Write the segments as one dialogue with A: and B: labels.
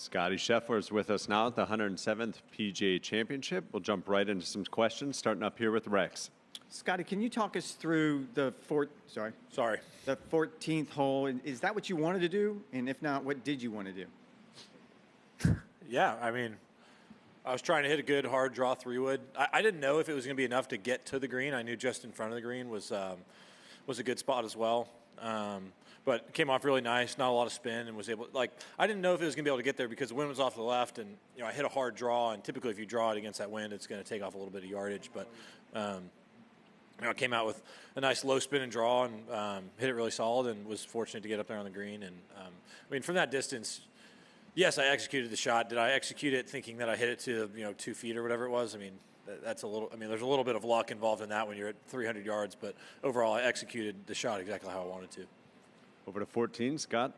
A: Scottie Scheffler is with us now at the 107th PGA Championship. We'll jump right into some questions, starting up here with Rex.
B: Scottie, can you talk us through the 14th hole? Is that what you wanted to do? And if not, what did you want to do?
C: Yeah, I mean, I was trying to hit a good hard draw 3-wood. I didn't know if it was going to be enough to get to the green. I knew just in front of the green was a good spot as well. But it came off really nice, not a lot of spin, and was able, I didn't know if it was going to be able to get there because the wind was off to the left, and, I hit a hard draw, and typically if you draw it against that wind, it's going to take off a little bit of yardage. But, I came out with a nice low spin and draw and hit it really solid and was fortunate to get up there on the green. And, from that distance, yes, I executed the shot. Did I execute it thinking that I hit it to, 2 feet or whatever it was? That's a little. There's a little bit of luck involved in that when you're at 300 yards. But overall, I executed the shot exactly how I wanted to.
A: Over to 14, Scott.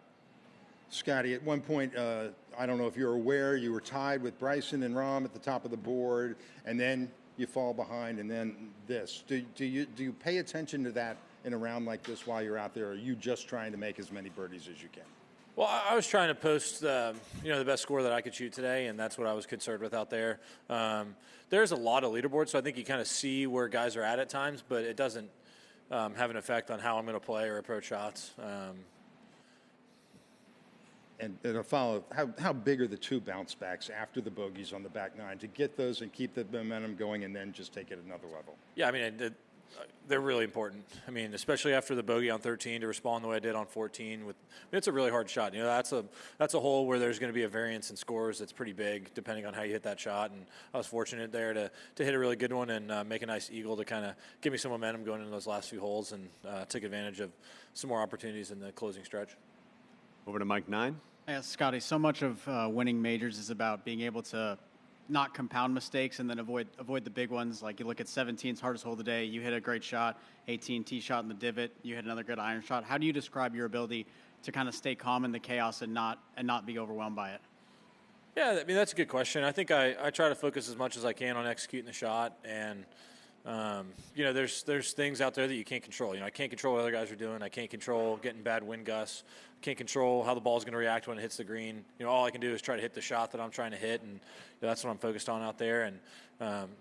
D: Scottie, at one point, I don't know if you're aware, you were tied with Bryson and Rahm at the top of the board, and then you fall behind, and then this. Do you pay attention to that in a round like this while you're out there, or are you just trying to make as many birdies as you can?
C: Well, I was trying to post, the best score that I could shoot today, and that's what I was concerned with out there. There's a lot of leaderboards, so I think you kind of see where guys are at times, but it doesn't have an effect on how I'm going to play or approach shots.
D: And a follow, how big are the 2 bounce backs after the bogeys on the back 9 to get those and keep the momentum going and then just take it another level?
C: Yeah, they're really important. Especially after the bogey on 13 to respond the way I did on 14. It's a really hard shot. That's a hole where there's going to be a variance in scores that's pretty big depending on how you hit that shot. And I was fortunate there to hit a really good one and make a nice eagle to kind of give me some momentum going into those last few holes and took advantage of some more opportunities in the closing stretch.
A: Over to Mike 9.
E: Yeah, Scottie, so much of winning majors is about being able to not compound mistakes and then avoid the big ones. Like you look at 17's hardest hole of the day, you hit a great shot, 18 tee shot in the divot, you hit another good iron shot. How do you describe your ability to kind of stay calm in the chaos and not be overwhelmed by it?
C: Yeah, that's a good question. I think I try to focus as much as I can on executing the shot, and there's things out there that you can't control. I can't control what other guys are doing. I can't control getting bad wind gusts. I can't control how the ball's going to react when it hits the green. All I can do is try to hit the shot that I'm trying to hit, and that's what I'm focused on out there. And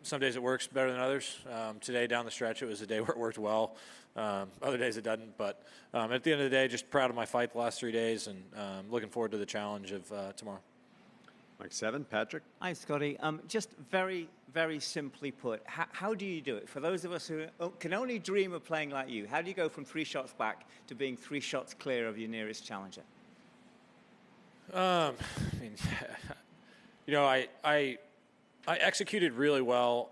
C: some days it works better than others. Today down the stretch, it was a day where it worked well. Other days it doesn't. But at the end of the day, just proud of my fight the last 3 days, and looking forward to the challenge of tomorrow.
A: Mike 7, Patrick.
F: Hi, Scottie. Just very, very simply put, how do you do it? For those of us who can only dream of playing like you, how do you go from 3 shots back to being 3 shots clear of your nearest challenger?
C: I executed really well.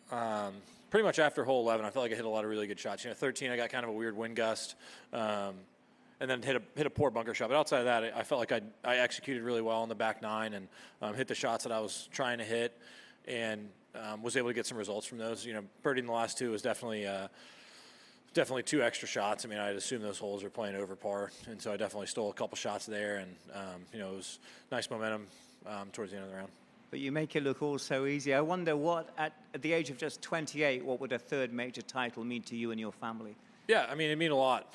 C: Pretty much after hole 11, I felt like I hit a lot of really good shots. 13, I got kind of a weird wind gust. And then hit a poor bunker shot. But outside of that, I felt like I executed really well on the back 9 and hit the shots that I was trying to hit, and was able to get some results from those. Birdie in the last 2 was definitely 2 extra shots. I'd assume those holes are playing over par, and so I definitely stole a couple shots there, and it was nice momentum towards the end of the round.
F: But you make it look all so easy. I wonder what, at the age of just 28, what would a 3rd major title mean to you and your family?
C: Yeah, it means a lot.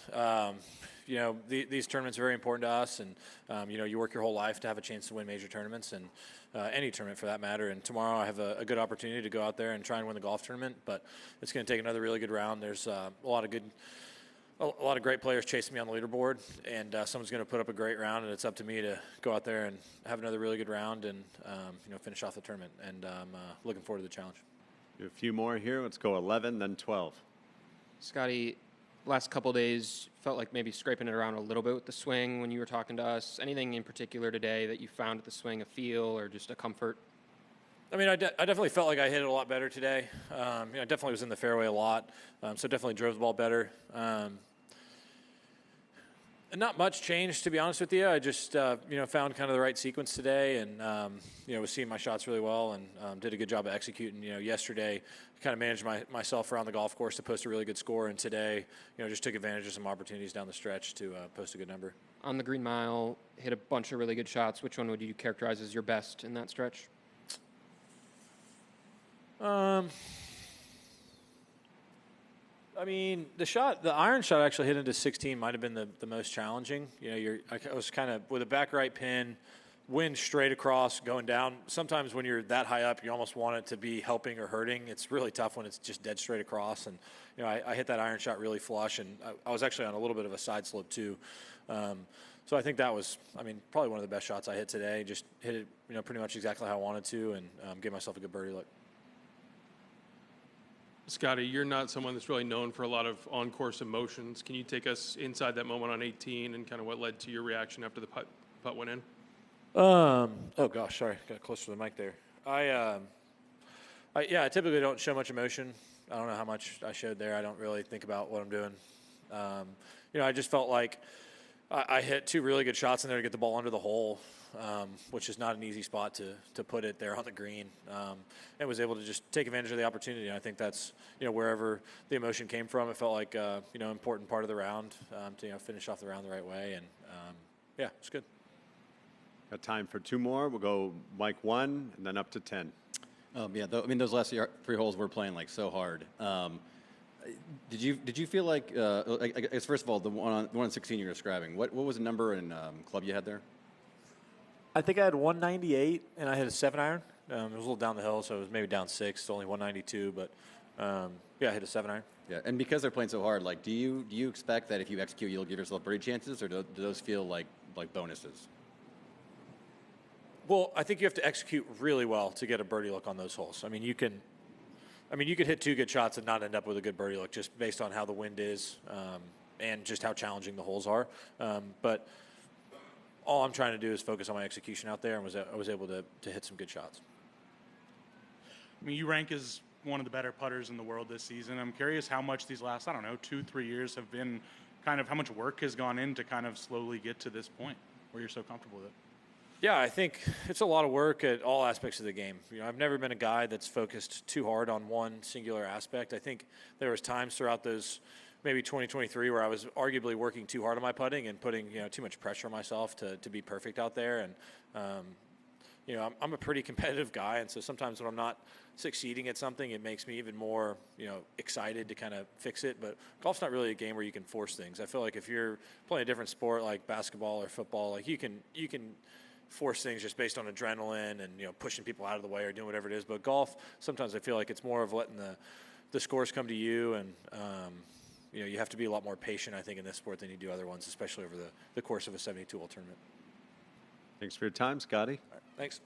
C: These tournaments are very important to us, and you work your whole life to have a chance to win major tournaments, and any tournament for that matter. And tomorrow I have a good opportunity to go out there and try and win the golf tournament, but it's going to take another really good round. There's a lot of great players chasing me on the leaderboard, and someone's going to put up a great round, and it's up to me to go out there and have another really good round and finish off the tournament. And looking forward to the challenge.
A: A few more here. Let's go 11, then 12.
G: Scottie, last couple of days felt like maybe scraping it around a little bit with the swing when you were talking to us. Anything in particular today that you found at the swing a feel or just a comfort?
C: I definitely felt like I hit it a lot better today. I definitely was in the fairway a lot, so definitely drove the ball better. And not much changed, to be honest with you. I just, found kind of the right sequence today, and was seeing my shots really well, and did a good job of executing. Yesterday, kind of managed myself around the golf course to post a really good score, and today, just took advantage of some opportunities down the stretch to post a good number.
G: On the Green Mile, hit a bunch of really good shots. Which one would you characterize as your best in that stretch?
C: The iron shot actually hit into 16 might have been the most challenging. I was kind of with a back right pin, wind straight across, going down. Sometimes when you're that high up, you almost want it to be helping or hurting. It's really tough when it's just dead straight across. And I hit that iron shot really flush, and I was actually on a little bit of a side slope too. So I think that was, probably one of the best shots I hit today. Just hit it, pretty much exactly how I wanted to, and gave myself a good birdie look.
H: Scottie, you're not someone that's really known for a lot of on-course emotions. Can you take us inside that moment on 18 and kind of what led to your reaction after the putt went in?
C: Oh gosh, sorry, got closer to the mic there. I typically don't show much emotion. I don't know how much I showed there. I don't really think about what I'm doing. I just felt like I hit 2 really good shots in there to get the ball under the hole, which is not an easy spot to put it there on the green, and was able to just take advantage of the opportunity. And I think that's, wherever the emotion came from, it felt like, important part of the round to, finish off the round the right way. And, it's good.
A: Got time for 2 more. We'll go Mike 1 and then up to 10.
I: Those last 3 holes were playing like so hard. Did you feel like, I guess first of all, the one on 16 you're describing, what was the number and club you had there?
C: I think I had 198, and I hit a 7-iron. It was a little down the hill, so it was maybe down 6, only 192, but I hit a 7-iron.
I: Yeah, and because they're playing so hard, like, do you expect that if you execute, you'll give yourself birdie chances, or do those feel like bonuses?
C: Well, I think you have to execute really well to get a birdie look on those holes. You could hit 2 good shots and not end up with a good birdie look just based on how the wind is and just how challenging the holes are. But all I'm trying to do is focus on my execution out there, and I was able to hit some good shots.
J: You rank as one of the better putters in the world this season. I'm curious how much these last, 2-3 years have been kind of how much work has gone in to kind of slowly get to this point where you're so comfortable with it.
C: Yeah, I think it's a lot of work at all aspects of the game. I've never been a guy that's focused too hard on one singular aspect. I think there was times throughout those maybe 2023 where I was arguably working too hard on my putting and putting too much pressure on myself to be perfect out there. And I'm a pretty competitive guy, and so sometimes when I'm not succeeding at something, it makes me even more excited to kind of fix it. But golf's not really a game where you can force things. I feel like if you're playing a different sport like basketball or football, like you can force things just based on adrenaline and pushing people out of the way or doing whatever it is. But golf, sometimes I feel like it's more of letting the scores come to you, and you have to be a lot more patient, I think, in this sport than you do other ones, especially over the course of a 72-hole tournament.
A: Thanks for your time, Scottie.
C: All right, thanks.